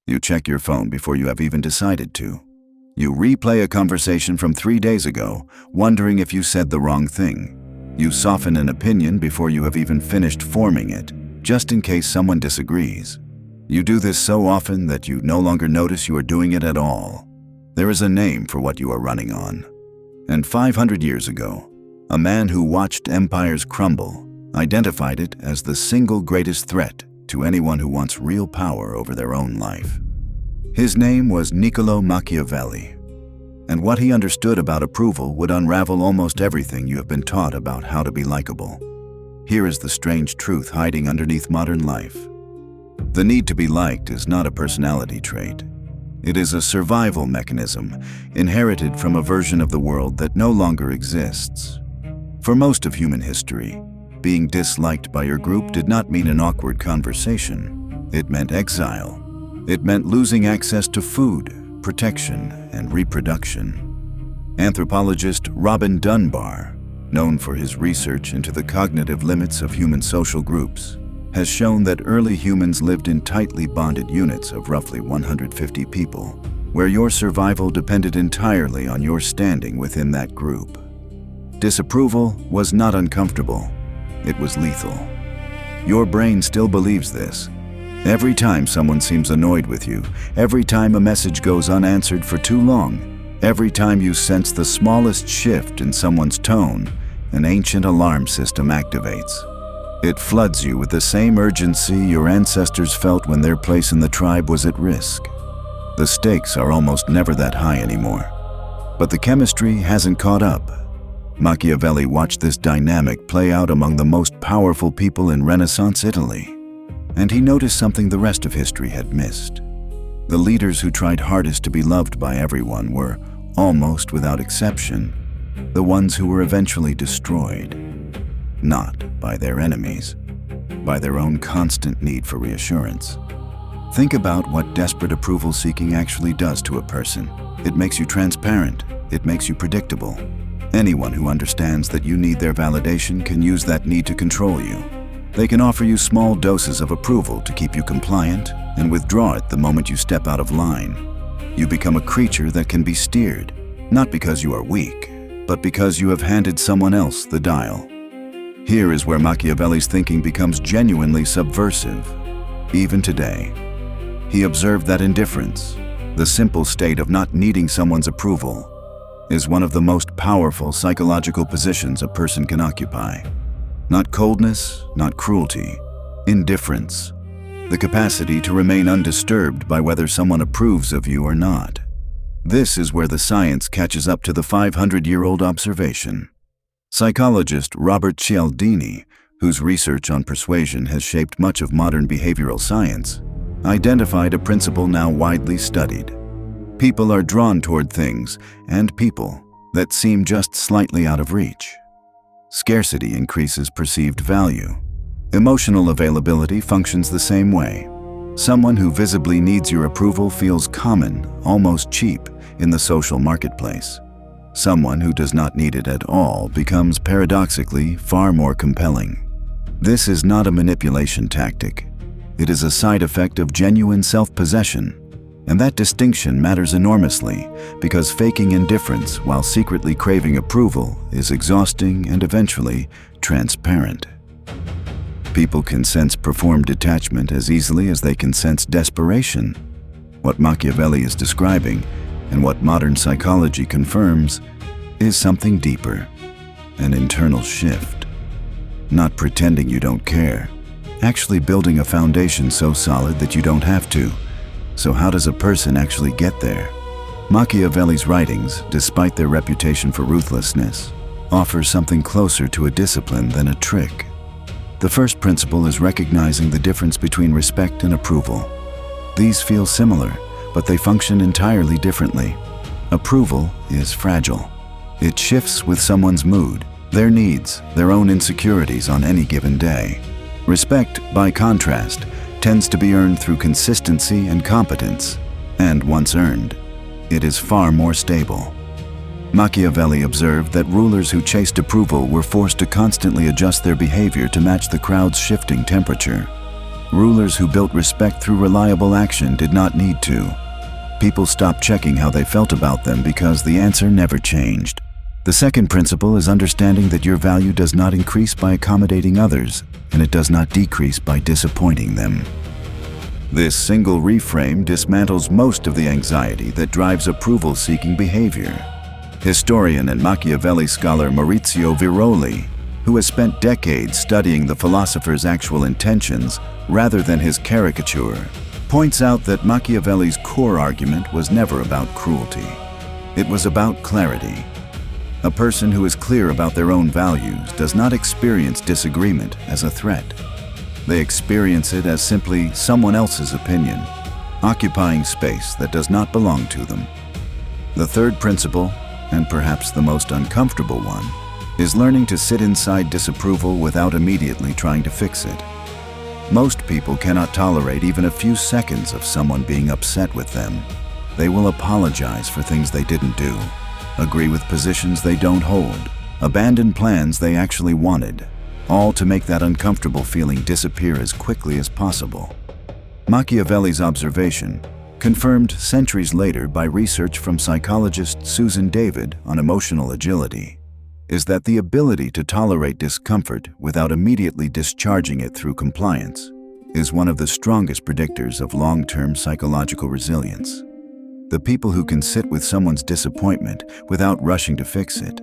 You check your phone before you have even decided to. You replay a conversation from 3 days ago, wondering if you said the wrong thing. You soften an opinion before you have even finished forming it, just in case someone disagrees. You do this so often that you no longer notice you are doing it at all. There is a name for what you are running on. And 500 years ago, a man who watched empires crumble identified it as the single greatest threat to anyone who wants real power over their own life. His name was Niccolò Machiavelli, and what he understood about approval would unravel almost everything you have been taught about how to be likable. Here is the strange truth hiding underneath modern life. The need to be liked is not a personality trait. It is a survival mechanism inherited from a version of the world that no longer exists. For most of human history, being disliked by your group did not mean an awkward conversation. It meant exile. It meant losing access to food, protection, and reproduction. Anthropologist Robin Dunbar, known for his research into the cognitive limits of human social groups, has shown that early humans lived in tightly bonded units of roughly 150 people, where your survival depended entirely on your standing within that group. Disapproval was not uncomfortable, it was lethal. Your brain still believes this. Every time someone seems annoyed with you, every time a message goes unanswered for too long, every time you sense the smallest shift in someone's tone, an ancient alarm system activates. It floods you with the same urgency your ancestors felt when their place in the tribe was at risk. The stakes are almost never that high anymore. But the chemistry hasn't caught up. Machiavelli watched this dynamic play out among the most powerful people in Renaissance Italy. And he noticed something the rest of history had missed. The leaders who tried hardest to be loved by everyone were, almost without exception, the ones who were eventually destroyed. Not by their enemies, by their own constant need for reassurance. Think about what desperate approval seeking actually does to a person. It makes you transparent. It makes you predictable. Anyone who understands that you need their validation can use that need to control you. They can offer you small doses of approval to keep you compliant and withdraw it the moment you step out of line. You become a creature that can be steered, not because you are weak, but because you have handed someone else the dial. Here is where Machiavelli's thinking becomes genuinely subversive. Even today, he observed that indifference, the simple state of not needing someone's approval, is one of the most powerful psychological positions a person can occupy. Not coldness, not cruelty, indifference, the capacity to remain undisturbed by whether someone approves of you or not. This is where the science catches up to the 500-year-old observation. Psychologist Robert Cialdini, whose research on persuasion has shaped much of modern behavioral science, identified a principle now widely studied. People are drawn toward things and people that seem just slightly out of reach. Scarcity increases perceived value. Emotional availability functions the same way. Someone who visibly needs your approval feels common, almost cheap, in the social marketplace. Someone who does not need it at all becomes paradoxically far more compelling. This is not a manipulation tactic. It is a side effect of genuine self-possession. And that distinction matters enormously because faking indifference while secretly craving approval is exhausting and eventually transparent. People can sense performed detachment as easily as they can sense desperation. What Machiavelli is describing, and what modern psychology confirms, is something deeper, an internal shift. Not pretending you don't care, actually building a foundation so solid that you don't have to. So how does a person actually get there? Machiavelli's writings, despite their reputation for ruthlessness, offer something closer to a discipline than a trick. The first principle is recognizing the difference between respect and approval. These feel similar, but they function entirely differently. Approval is fragile. It shifts with someone's mood, their needs, their own insecurities on any given day. Respect, by contrast, tends to be earned through consistency and competence, and once earned, it is far more stable. Machiavelli observed that rulers who chased approval were forced to constantly adjust their behavior to match the crowd's shifting temperature. Rulers who built respect through reliable action did not need to. People stopped checking how they felt about them because the answer never changed. The second principle is understanding that your value does not increase by accommodating others, and it does not decrease by disappointing them. This single reframe dismantles most of the anxiety that drives approval-seeking behavior. Historian and Machiavelli scholar Maurizio Viroli, who has spent decades studying the philosopher's actual intentions rather than his caricature, points out that Machiavelli's core argument was never about cruelty. It was about clarity. A person who is clear about their own values does not experience disagreement as a threat. They experience it as simply someone else's opinion, occupying space that does not belong to them. The third principle, and perhaps the most uncomfortable one, is learning to sit inside disapproval without immediately trying to fix it. Most people cannot tolerate even a few seconds of someone being upset with them. They will apologize for things they didn't do, agree with positions they don't hold, abandon plans they actually wanted, all to make that uncomfortable feeling disappear as quickly as possible. Machiavelli's observation, confirmed centuries later by research from psychologist Susan David on emotional agility, is that the ability to tolerate discomfort without immediately discharging it through compliance is one of the strongest predictors of long-term psychological resilience. The people who can sit with someone's disappointment without rushing to fix it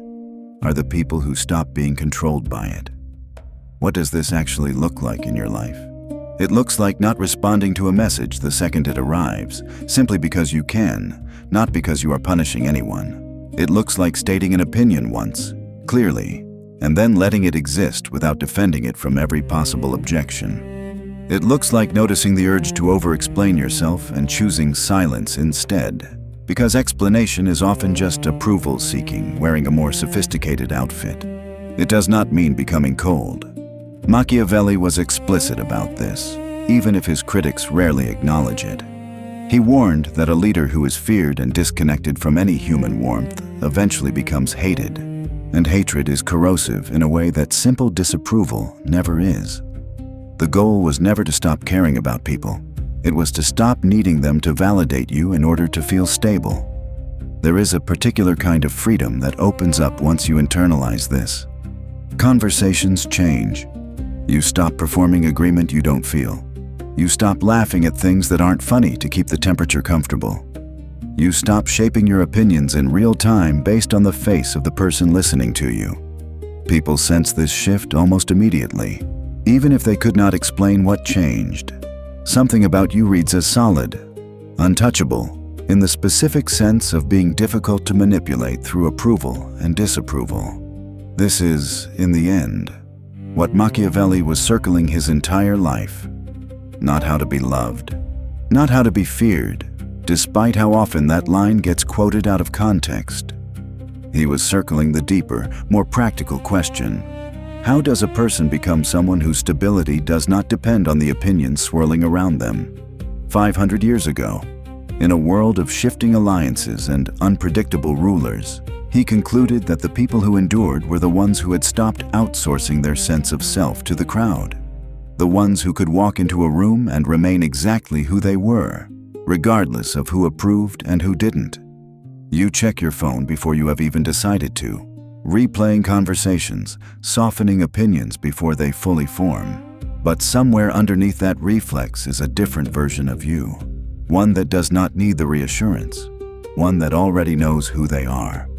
are the people who stop being controlled by it. What does this actually look like in your life? It looks like not responding to a message the second it arrives, simply because you can, not because you are punishing anyone. It looks like stating an opinion once, clearly, and then letting it exist without defending it from every possible objection. It looks like noticing the urge to over-explain yourself and choosing silence instead, because explanation is often just approval-seeking, wearing a more sophisticated outfit. It does not mean becoming cold. Machiavelli was explicit about this, even if his critics rarely acknowledge it. He warned that a leader who is feared and disconnected from any human warmth eventually becomes hated, and hatred is corrosive in a way that simple disapproval never is. The goal was never to stop caring about people. It was to stop needing them to validate you in order to feel stable. There is a particular kind of freedom that opens up once you internalize this. Conversations change. You stop performing agreement you don't feel. You stop laughing at things that aren't funny to keep the temperature comfortable. You stop shaping your opinions in real time based on the face of the person listening to you. People sense this shift almost immediately, even if they could not explain what changed. Something about you reads as solid, untouchable, in the specific sense of being difficult to manipulate through approval and disapproval. This is, in the end, what Machiavelli was circling his entire life. Not how to be loved, not how to be feared, despite how often that line gets quoted out of context. He was circling the deeper, more practical question: how does a person become someone whose stability does not depend on the opinions swirling around them? 500 years ago, in a world of shifting alliances and unpredictable rulers, he concluded that the people who endured were the ones who had stopped outsourcing their sense of self to the crowd. The ones who could walk into a room and remain exactly who they were, regardless of who approved and who didn't. You check your phone before you have even decided to, replaying conversations, softening opinions before they fully form. But somewhere underneath that reflex is a different version of you, one that does not need the reassurance, one that already knows who they are.